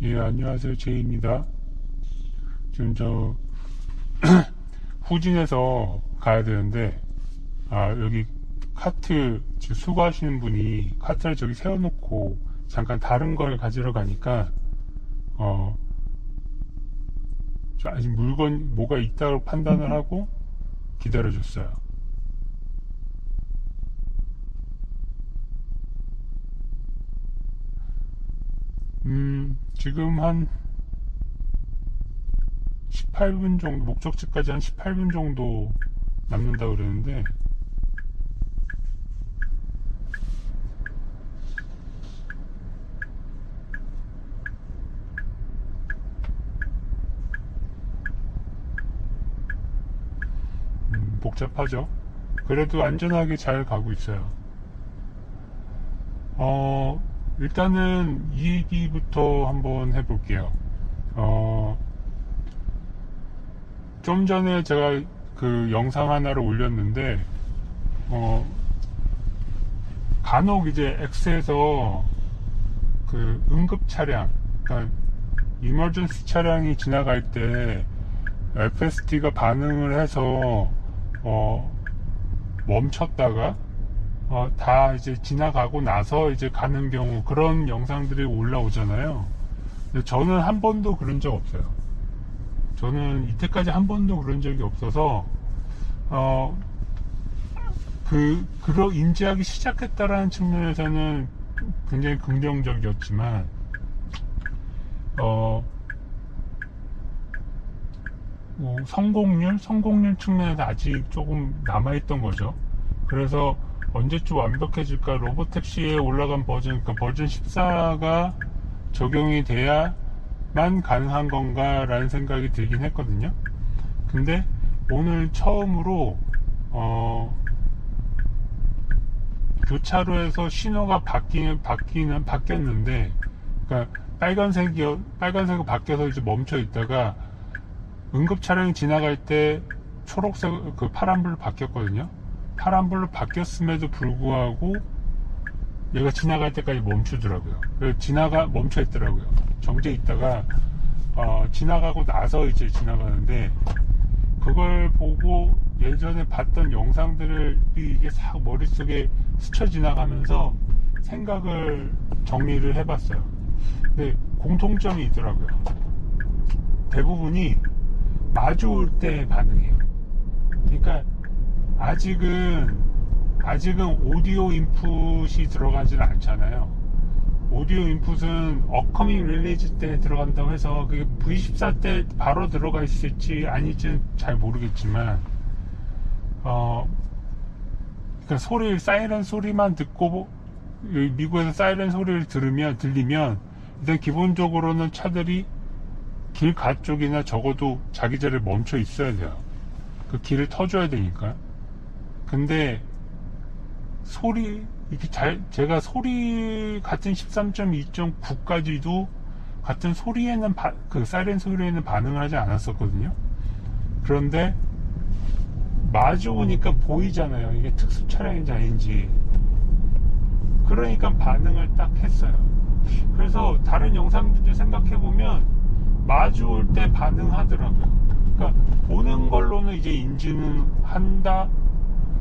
예, 안녕하세요. 제이입니다. 지금 저 후진해서 가야 되는데, 여기 카트 지금 수거하시는 분이 카트를 저기 세워놓고 잠깐 다른 걸 가지러 가니까 저 아직 물건 뭐가 있다고 판단을 하고 기다려줬어요. 지금 한 18분 정도, 목적지까지 한 18분 정도 남는다고 그러는데, 복잡하죠. 그래도 안전하게 잘 가고 있어요. 일단은 이 얘기부터 한번 해볼게요. 좀 전에 제가 그 영상 하나를 올렸는데, 간혹 이제 X에서 그 응급 차량, 그러니까 이머전시 차량이 지나갈 때 FSD가 반응을 해서 멈췄다가 다 이제 지나가고 나서 이제 가는 경우, 그런 영상들이 올라오잖아요. 근데 저는 한 번도 그런 적 없어요. 저는 이때까지 한 번도 그런 적이 없어서 그걸 인지하기 시작했다라는 측면에서는 굉장히 긍정적이었지만, 성공률 측면에서 아직 조금 남아있던 거죠. 그래서 언제쯤 완벽해질까, 로보택시에 올라간 버전, 그러니까 버전 14가 적용이 돼야만 가능한 건가 라는 생각이 들긴 했거든요. 근데 오늘 처음으로 교차로에서 신호가 바뀌었는데, 그러니까 빨간색으로 바뀌어서 이제 멈춰 있다가 응급 차량이 지나갈 때 초록색, 그 파란불로 바뀌었거든요. 파란불로 바뀌었음에도 불구하고 얘가 지나갈 때까지 멈추더라고요. 멈춰 있더라고요. 정지해 있다가 지나가고 나서 이제 지나가는데, 그걸 보고 예전에 봤던 영상들을 이게 싹 머릿속에 스쳐 지나가면서 생각을 정리를 해봤어요. 근데 공통점이 있더라고요. 대부분이 마주 올 때 반응이에요. 그러니까 아직은 오디오 인풋이 들어가지는 않잖아요. 오디오 인풋은 어커밍 릴리즈 때 들어간다고 해서 그게 V14 때 바로 들어가 있을지 아닐지는 잘 모르겠지만, 그러니까 사이렌 소리만 듣고, 미국에서 사이렌 소리를 들리면 일단 기본적으로는 차들이 길 가쪽이나 적어도 자기 자리에 멈춰 있어야 돼요. 그 길을 터줘야 되니까. 근데 제가 소리 같은 13.2.9까지도 같은 소리에는 그 사이렌 소리에는 반응을 하지 않았었거든요. 그런데 마주 오니까 보이잖아요. 이게 특수 차량인지 아닌지. 그러니까 반응을 딱 했어요. 그래서 다른 영상들도 생각해보면 마주 올 때 반응하더라고요. 그러니까 보는 걸로는 이제 인지는 한다.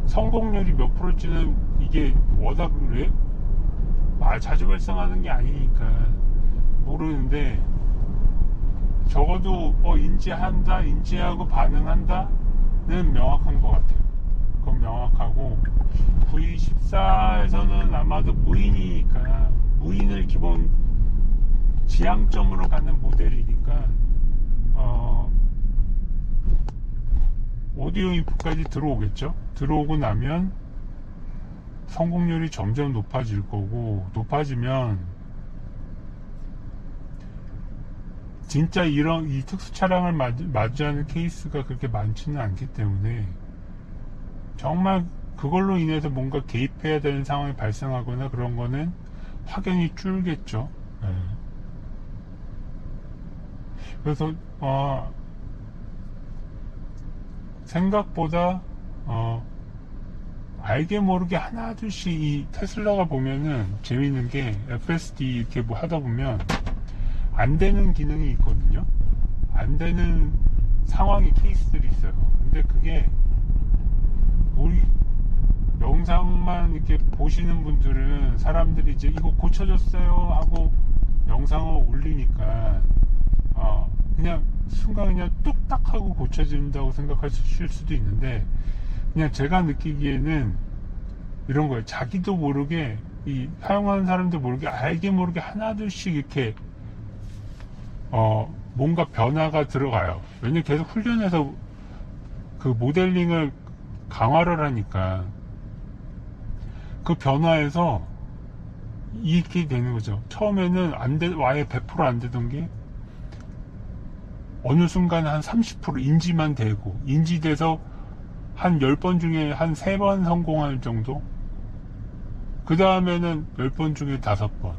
성공률이 몇 프로일지는 이게 워낙 자주 발생하는 게 아니니까 모르는데, 적어도 인지하고 반응한다는 명확한 것 같아요. 그건 명확하고, V14에서는 아마도 무인을 기본 지향점으로 가는 모델이니까 오디오 인풋까지 들어오겠죠. 들어오고 나면 성공률이 점점 높아질 거고, 높아지면 진짜 이런 이 특수 차량을 마주하는 케이스가 그렇게 많지는 않기 때문에 정말 그걸로 인해서 뭔가 개입해야 되는 상황이 발생하거나 그런 거는 확연히 줄겠죠. 네. 그래서 생각보다 알게 모르게 하나 둘씩 이 테슬라가 보면은 재밌는 게 FSD 이렇게 뭐 하다 보면 안 되는 기능이 있거든요. 안 되는 상황이 케이스들이 있어요. 근데 그게 우리 영상만 이렇게 보시는 분들은 사람들이 이제 이거 고쳐졌어요 하고 영상을 올리니까 그냥 순간 그냥 뚝딱 하고 고쳐진다고 생각하실 수도 있는데, 그냥 제가 느끼기에는 이런 거예요. 자기도 모르게 이 사용하는 사람도 모르게 알게 모르게 하나둘씩 이렇게 뭔가 변화가 들어가요. 왜냐면 계속 훈련해서 그 모델링을 강화를 하니까 그 변화에서 이렇게 되는 거죠. 처음에는 아예 100% 안 되던 게 어느 순간 한 30% 인지만 되고, 인지돼서 한 10번 중에 한 3번 성공할 정도? 그 다음에는 10번 중에 5번.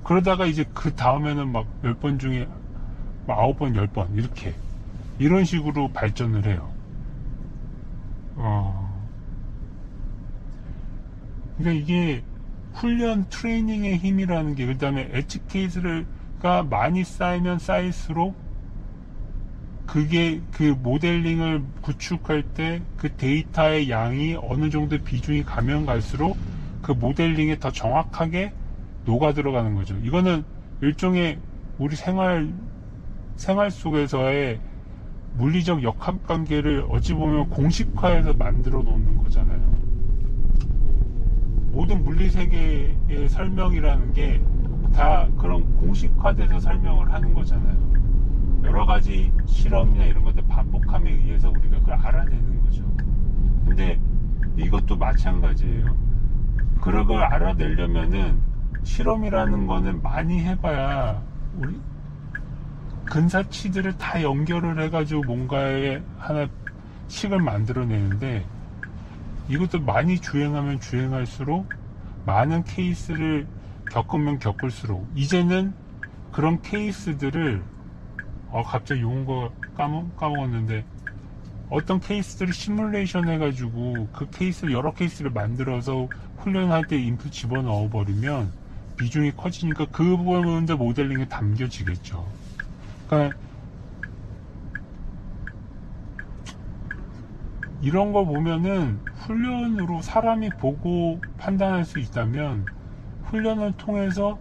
그러다가 이제 그 다음에는 막 10번 중에 막 9번, 10번. 이런 식으로 발전을 해요. 그러니까 이게 훈련, 트레이닝의 힘이라는 게, 그 다음에 엣지 케이스가 많이 쌓이면 쌓일수록 그게 그 모델링을 구축할 때 그 데이터의 양이 어느 정도 비중이 가면 갈수록 그 모델링에 더 정확하게 녹아 들어가는 거죠. 이거는 일종의 우리 생활 속에서의 물리적 역학관계를 어찌 보면 공식화해서 만들어 놓는 거잖아요. 모든 물리세계의 설명이라는 게 다 그런 공식화돼서 설명을 하는 거잖아요. 여러 가지 실험이나 이런 것들 반복함에 의해서 우리가 그걸 알아내는 거죠. 근데 이것도 마찬가지예요. 그런 걸 알아내려면은 실험이라는 거는 많이 해봐야 우리 근사치들을 다 연결을 해가지고 뭔가의 하나씩을 만들어내는데, 이것도 많이 주행하면 주행할수록 많은 케이스를 겪으면 겪을수록 이제는 그런 케이스들을 갑자기 용어 까먹었는데, 어떤 케이스들을 시뮬레이션 해가지고 그 케이스를 여러 케이스를 만들어서 훈련할 때 인풋 집어넣어 버리면 비중이 커지니까 그 부분도 모델링에 담겨지겠죠. 그러니까 이런 거 보면은 훈련으로 사람이 보고 판단할 수 있다면 훈련을 통해서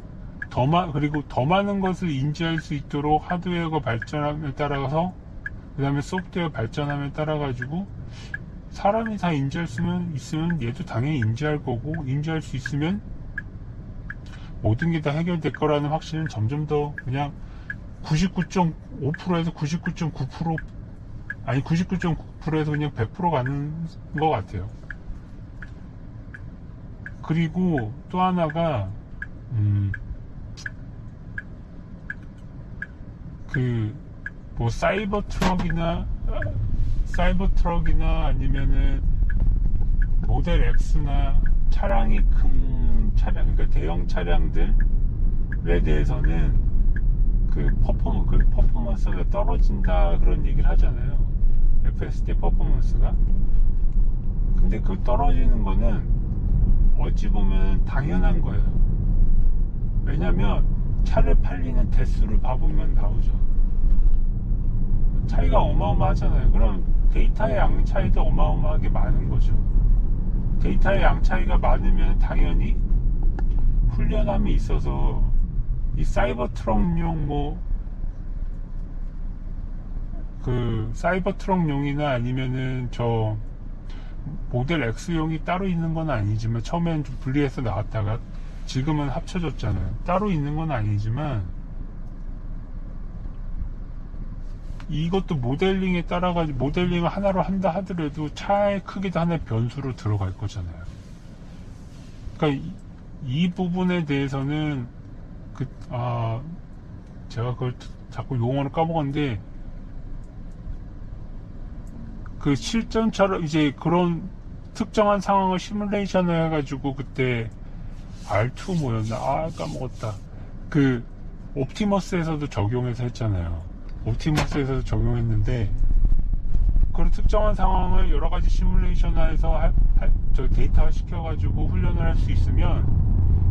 그리고 더 많은 것을 인지할 수 있도록 하드웨어가 발전함에 따라서, 그 다음에 소프트웨어 발전함에 따라 가지고 사람이 다 인지할 수 있으면 얘도 당연히 인지할 거고, 인지할 수 있으면 모든 게 다 해결될 거라는 확신은 점점 더 그냥 99.5%에서 99.9% 아니 99.9%에서 그냥 100% 가는 것 같아요. 그리고 또 하나가 뭐 사이버 트럭이나 아니면은 모델 X나 차량이 큰 차량, 그러니까 대형 차량들에 대해서는 그 퍼포먼스가 떨어진다 그런 얘기를 하잖아요. FSD 퍼포먼스가. 근데 그 떨어지는 거는 어찌 보면 당연한 거예요. 왜냐면 차를 팔리는 대수를 봐보면 나오죠. 차이가 어마어마하잖아요. 그럼 데이터의 양 차이도 어마어마하게 많은 거죠. 데이터의 양 차이가 많으면 당연히 훈련함이 있어서 이 사이버 트럭용 사이버 트럭용이나 아니면은 저 모델 X용이 따로 있는 건 아니지만, 처음엔 좀 분리해서 나왔다가 지금은 합쳐졌잖아요. 따로 있는 건 아니지만 이것도 모델링에 따라가지고 모델링을 하나로 한다 하더라도 차의 크기도 하나의 변수로 들어갈 거잖아요. 그러니까 이 부분에 대해서는 제가 그걸 자꾸 용어를 까먹었는데, 그 실전처럼 이제 그런 특정한 상황을 시뮬레이션을 해가지고 그때 R2 뭐였나? 까먹었다. 그 옵티머스에서도 적용해서 했잖아요. 옵티머스에서도 적용했는데, 그런 특정한 상황을 여러 가지 시뮬레이션화해서 데이터화 시켜가지고 훈련을 할 수 있으면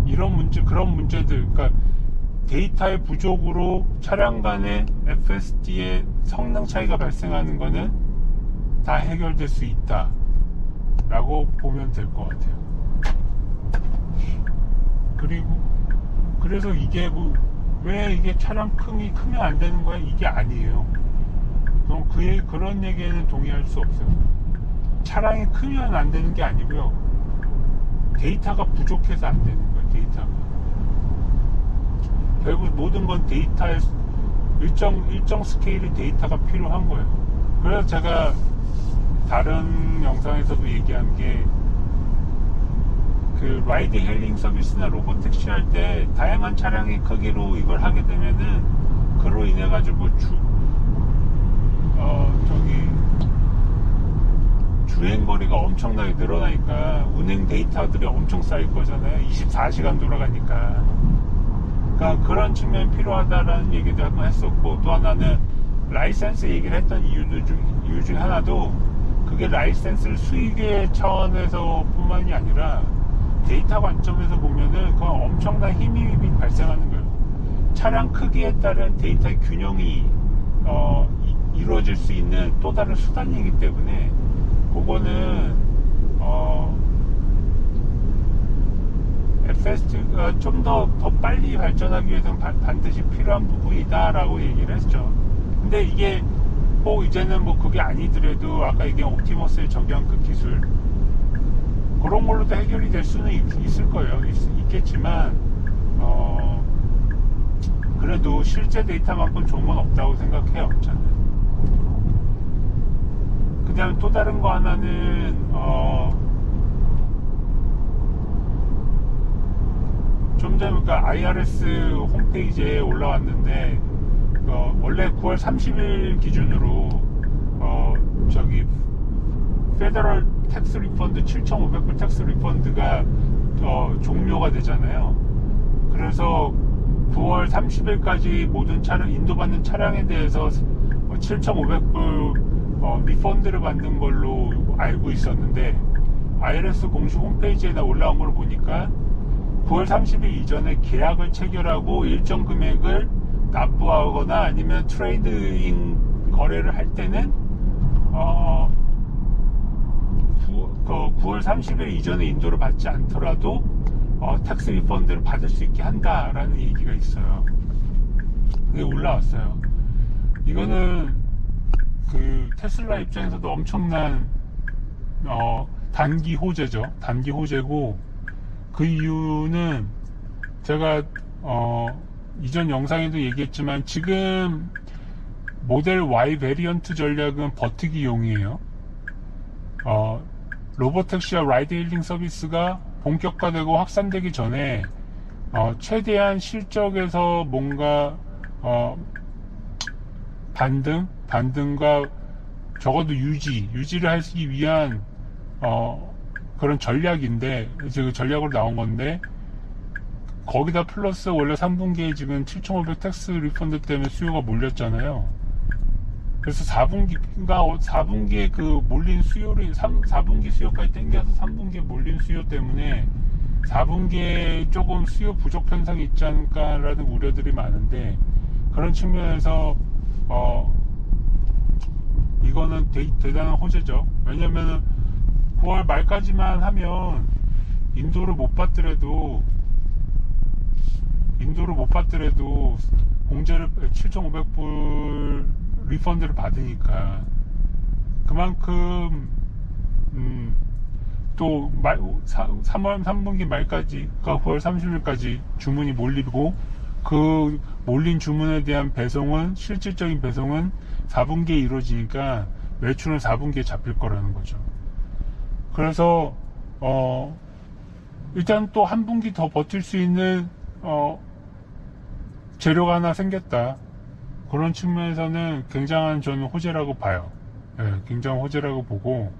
이런 문제, 그런 문제들, 그러니까 데이터의 부족으로 차량 간의 FSD의 성능 차이가 발생하는 거는 다 해결될 수 있다 라고 보면 될 것 같아요. 그리고 그래서 이게 왜 이게 차량 크면 안 되는 거야? 이게 아니에요. 그럼 그런 얘기에는 동의할 수 없어요. 차량이 크면 안 되는 게 아니고요. 데이터가 부족해서 안 되는 거예요. 데이터가. 결국 모든 건 데이터의 일정 스케일의 데이터가 필요한 거예요. 그래서 제가 다른 영상에서도 얘기한 게, 그 라이드 헤일링 서비스나 로봇 택시 할 때 다양한 차량의 크기로 이걸 하게 되면은 그로 인해 가지고 주행거리가 엄청나게 늘어나니까 운행 데이터들이 엄청 쌓일 거잖아요. 24시간 돌아가니까. 그러니까 그런 측면이 필요하다라는 얘기도 한번 했었고, 또 하나는 라이센스 얘기를 했던 이유 중 하나도, 그게 라이센스 수익의 차원에서 뿐만이 아니라 데이터 관점에서 보면은 그건 엄청난 힘이 발생하는 거예요. 차량 크기에 따른 데이터의 균형이 이루어질 수 있는 또 다른 수단이기 때문에, 그거는 FSD가 좀 더 빨리 발전하기 위해서는 반드시 필요한 부분이다라고 얘기를 했죠. 근데 이게 이제는 그게 아니더라도 아까 얘기한 옵티머스에 적용한 그 기술, 그런 걸로도 해결이 될 수는 있을 거예요. 있겠지만 그래도 실제 데이터만큼 좋은 건 없다고 생각해요. 저는. 그 다음에 또 다른 거 하나는 좀 전에 그러니까 IRS 홈페이지에 올라왔는데, 원래 9월 30일 기준으로 페더럴 텍스 리펀드 7,500불 텍스 리펀드가 종료가 되잖아요. 그래서 9월 30일까지 모든 차량, 인도받는 차량에 대해서 7,500불 리펀드를 받는 걸로 알고 있었는데, IRS 공식 홈페이지에 올라온 걸 보니까 9월 30일 이전에 계약을 체결하고 일정 금액을 납부하거나 아니면 트레이드인 거래를 할 때는 9월 30일 이전에 인도를 받지 않더라도 텍스 리펀드를 받을 수 있게 한다라는 얘기가 있어요. 그게 올라왔어요. 이거는 그 테슬라 입장에서도 엄청난 단기 호재죠. 단기 호재고, 그 이유는 제가 이전 영상에도 얘기했지만, 지금 모델 Y 베리언트 전략은 버티기용이에요. 로보택시와 라이드 힐링 서비스가 본격화되고 확산되기 전에 최대한 실적에서 뭔가 반등과 적어도 유지를 하기 위한 그런 전략인데, 이제 그 전략으로 나온 건데, 거기다 플러스 원래 3분기에 지금 7,500 텍스 리펀드 때문에 수요가 몰렸잖아요. 그래서 4분기에 그 몰린 수요를 4분기 수요까지 땡겨서 3분기에 몰린 수요 때문에 4분기에 조금 수요 부족 현상이 있지 않을까라는 우려들이 많은데, 그런 측면에서 이거는 대단한 호재죠. 왜냐면은 9월 말까지만 하면 인도를 못 받더라도 공제를 7,500불 리펀드를 받으니까, 그만큼 또 3분기 말까지, 그러니까 9월 30일까지 주문이 몰리고, 그 몰린 주문에 대한 배송은, 실질적인 배송은 4분기에 이루어지니까 매출은 4분기에 잡힐 거라는 거죠. 그래서 일단 또 한 분기 더 버틸 수 있는 재료가 하나 생겼다. 그런 측면에서는 굉장한 저는 호재라고 봐요. 예, 굉장한 호재라고 보고,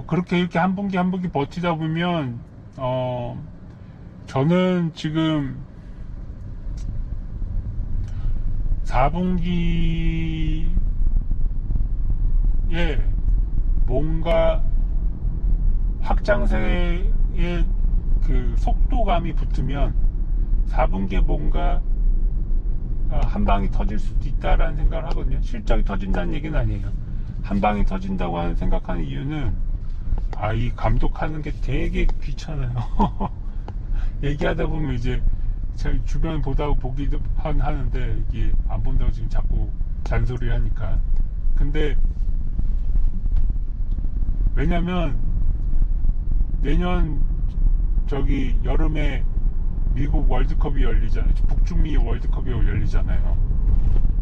그렇게 이렇게 한 분기 한 분기 버티다 보면, 저는 지금 4분기에 뭔가 확장세의 그 속도감이 붙으면 4분기에 뭔가 한 방이 터질 수도 있다라는 생각을 하거든요. 실적이 터진다는 얘기는 아니에요. 한 방이 터진다고 생각하는 이유는 이 감독하는 게 되게 귀찮아요. 얘기하다 보면 이제 제 주변 보기도 하는데 이게 안 본다고 지금 자꾸 잔소리 하니까. 근데 왜냐면 내년 저기 여름에 미국 월드컵이 열리잖아요. 북중미 월드컵이 열리잖아요.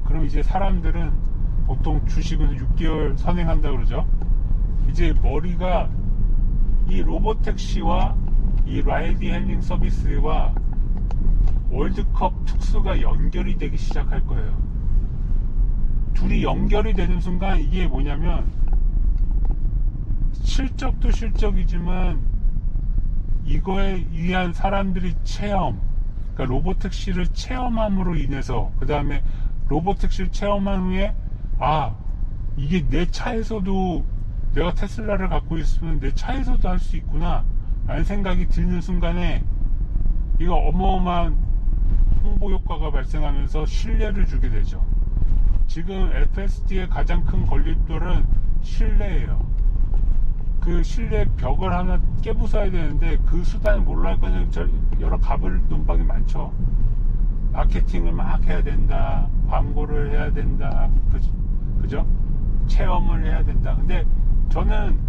그럼 이제 사람들은 보통 주식은 6개월 선행한다 그러죠. 이제 머리가 이 로보택시와 이 라이드 헬링 서비스와 월드컵 특수가 연결이 되기 시작할 거예요. 둘이 연결이 되는 순간 이게 뭐냐면 실적도 실적이지만 이거에 의한 사람들이 체험, 그러니까 로보택시를 체험함으로 인해서 그 다음에 로보택시를 체험한 후에 이게 내 차에서도 내가 테슬라를 갖고 있으면 내 차에서도 할 수 있구나 라는 생각이 드는 순간에 이거 어마어마한 홍보 효과가 발생하면서 신뢰를 주게 되죠. 지금 FSD의 가장 큰 걸림돌은 신뢰예요. 그 신뢰 벽을 하나 깨부숴야 되는데 그 수단을 뭘로 할 거냐, 여러 갑을 논방이 많죠. 마케팅을 막 해야 된다, 광고를 해야 된다, 그죠? 체험을 해야 된다. 근데 저는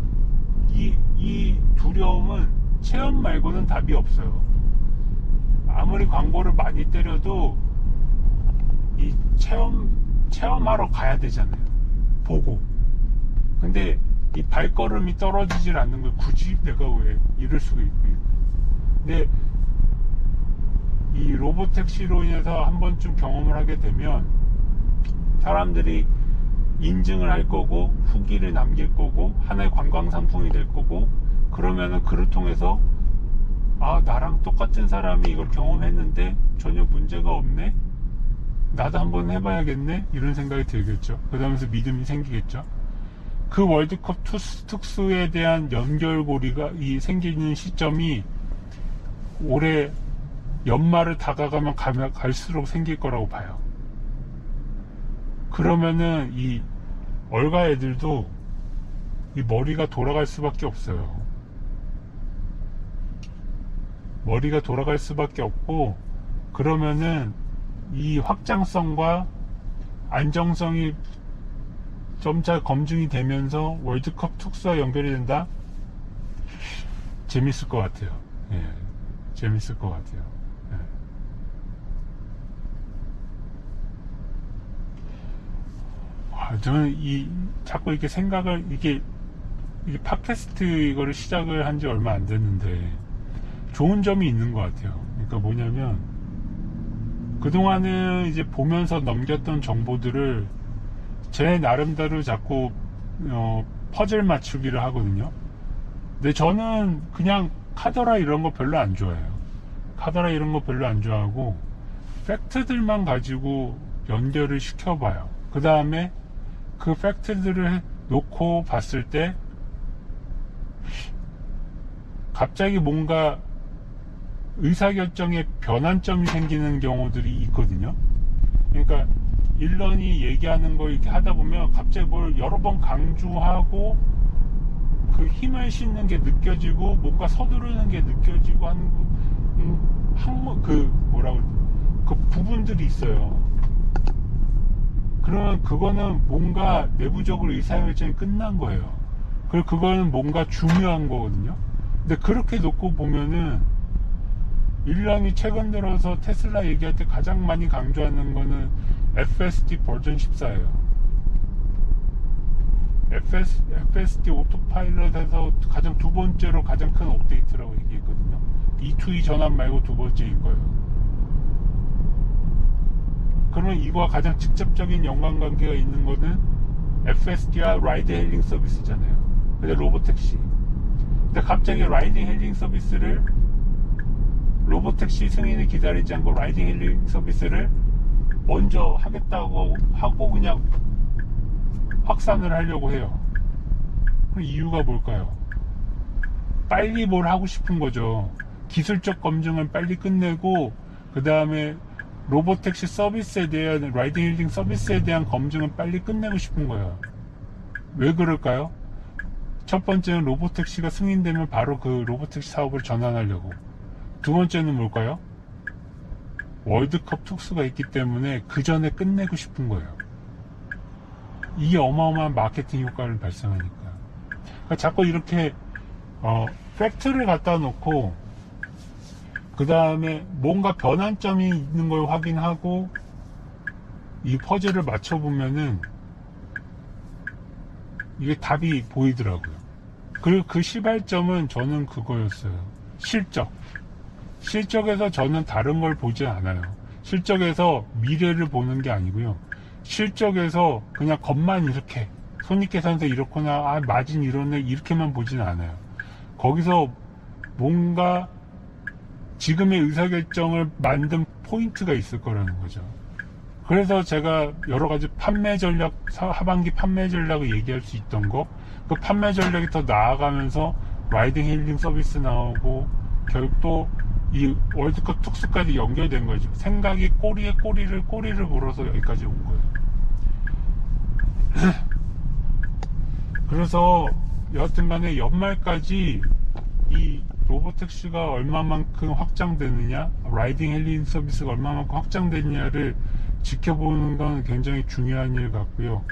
이 두려움은 체험 말고는 답이 없어요. 아무리 광고를 많이 때려도 이 체험하러 가야 되잖아요. 보고. 근데 이 발걸음이 떨어지질 않는 걸 굳이 내가 왜 이럴 수가 있고. 근데 이 로보택시로 인해서 한 번쯤 경험을 하게 되면 사람들이 인증을 할 거고 후기를 남길 거고 하나의 관광 상품이 될 거고, 그러면은 그를 통해서 나랑 똑같은 사람이 이걸 경험했는데 전혀 문제가 없네, 나도 한번 해봐야겠네, 이런 생각이 들겠죠. 그러면서 믿음이 생기겠죠. 그 월드컵 특수에 대한 연결고리가 생기는 시점이 올해 연말을 다가가면 갈수록 생길 거라고 봐요. 그러면은 이 얼가 애들도 이 머리가 돌아갈 수밖에 없어요. 머리가 돌아갈 수밖에 없고, 그러면은 이 확장성과 안정성이 점차 검증이 되면서 월드컵 특수와 연결이 된다? 재밌을 것 같아요. 예, 재밌을 것 같아요. 예. 저는 자꾸 이렇게 생각을, 이게 팟캐스트 이거를 시작을 한 지 얼마 안 됐는데 좋은 점이 있는 것 같아요. 그러니까 뭐냐면, 그동안은 이제 보면서 넘겼던 정보들을 제 나름대로 자꾸 퍼즐 맞추기를 하거든요. 근데 저는 그냥 카더라 이런 거 별로 안 좋아해요. 카더라 이런 거 별로 안 좋아하고 팩트들만 가지고 연결을 시켜봐요. 그 다음에 그 팩트들을 놓고 봤을 때 갑자기 뭔가 의사결정에 변환점이 생기는 경우들이 있거든요. 그러니까 일런이 얘기하는 걸 이렇게 하다 보면 갑자기 뭘 여러 번 강조하고 그 힘을 싣는 게 느껴지고 뭔가 서두르는 게 느껴지고 하는 그 부분들이 있어요. 그러면 그거는 뭔가 내부적으로 의사결정이 끝난 거예요. 그리고 그거는 뭔가 중요한 거거든요. 근데 그렇게 놓고 보면은 일런이 최근 들어서 테슬라 얘기할 때 가장 많이 강조하는 거는 FSD 버전 14예요. FSD 오토파일럿에서 두 번째로 가장 큰 업데이트라고 얘기했거든요. E2E 전환 말고 두 번째인 거예요. 이거와 가장 직접적인 연관관계가 있는 거는 FSD와 라이드 헤일링 서비스잖아요. 근데 로보택시. 근데 갑자기 라이드 헤일링 서비스를 로보택시 승인을 기다리지 않고 라이드 헤일링 서비스를 먼저 하겠다고 하고 그냥 확산을 하려고 해요. 그 이유가 뭘까요? 빨리 뭘 하고 싶은 거죠. 기술적 검증을 빨리 끝내고 그 다음에 로보택시 서비스에 대한 라이드 힐링 서비스에 대한 검증을 빨리 끝내고 싶은 거예요. 왜 그럴까요? 첫 번째는 로보택시가 승인되면 바로 그 로보택시 사업을 전환하려고. 두 번째는 뭘까요? 월드컵 특수가 있기 때문에 그 전에 끝내고 싶은 거예요. 이게 어마어마한 마케팅 효과를 발생하니까. 그러니까 자꾸 이렇게 팩트를 갖다 놓고 그 다음에 뭔가 변환점이 있는 걸 확인하고 이 퍼즐을 맞춰보면은 이게 답이 보이더라고요. 그리고 그 시발점은 저는 그거였어요. 실적에서 저는 다른 걸 보지 않아요. 실적에서 미래를 보는 게 아니고요. 실적에서 그냥 겉만 이렇게 손익계산서 이렇거나 마진 이러네 이렇게만 보진 않아요. 거기서 뭔가 지금의 의사결정을 만든 포인트가 있을 거라는 거죠. 그래서 제가 여러 가지 판매 전략, 하반기 판매 전략을 얘기할 수 있던 거, 그 판매 전략이 더 나아가면서 라이드 힐링 서비스 나오고 결국 또 이 월드컵 특수까지 연결된 거죠. 생각이 꼬리에 꼬리를 물어서 여기까지 온 거예요. 그래서 여하튼 간에 연말까지 이 로보택시가 얼마만큼 확장되느냐, 라이딩 힐링 서비스가 얼마만큼 확장되느냐를 지켜보는 건 굉장히 중요한 일 같고요.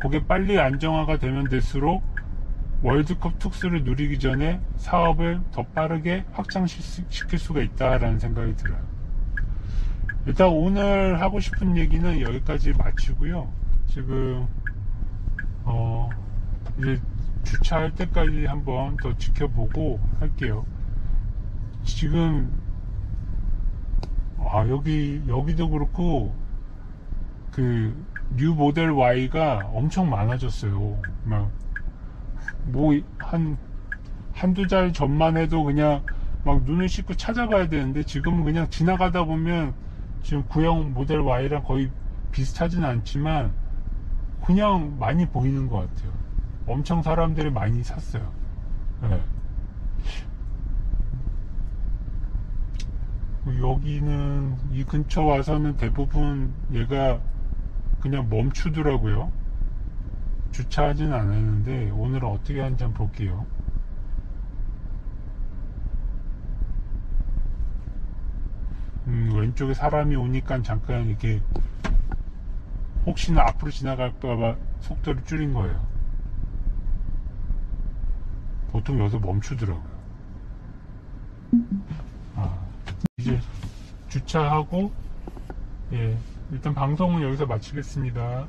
그게 빨리 안정화가 되면 될수록 월드컵 특수를 누리기 전에 사업을 더 빠르게 확장시킬 수가 있다라는 생각이 들어요. 일단 오늘 하고 싶은 얘기는 여기까지 마치고요. 지금 이제 주차할 때까지 한번 더 지켜보고 할게요. 지금 여기도 그렇고 그 뉴 모델 Y가 엄청 많아졌어요. 막 뭐 한두 달 전만 해도 그냥 막 눈을 씻고 찾아봐야 되는데 지금은 그냥 지나가다 보면 지금 구형 모델 Y랑 거의 비슷하진 않지만 그냥 많이 보이는 것 같아요. 엄청 사람들이 많이 샀어요. 네. 여기는 이 근처 와서는 대부분 얘가 그냥 멈추더라고요. 주차하진 않았는데 오늘은 어떻게 하는지 한번 볼게요. 왼쪽에 사람이 오니까 잠깐 이렇게 혹시나 앞으로 지나갈까봐 속도를 줄인 거예요. 보통 여기서 멈추더라고요. 이제 주차하고 일단 방송은 여기서 마치겠습니다.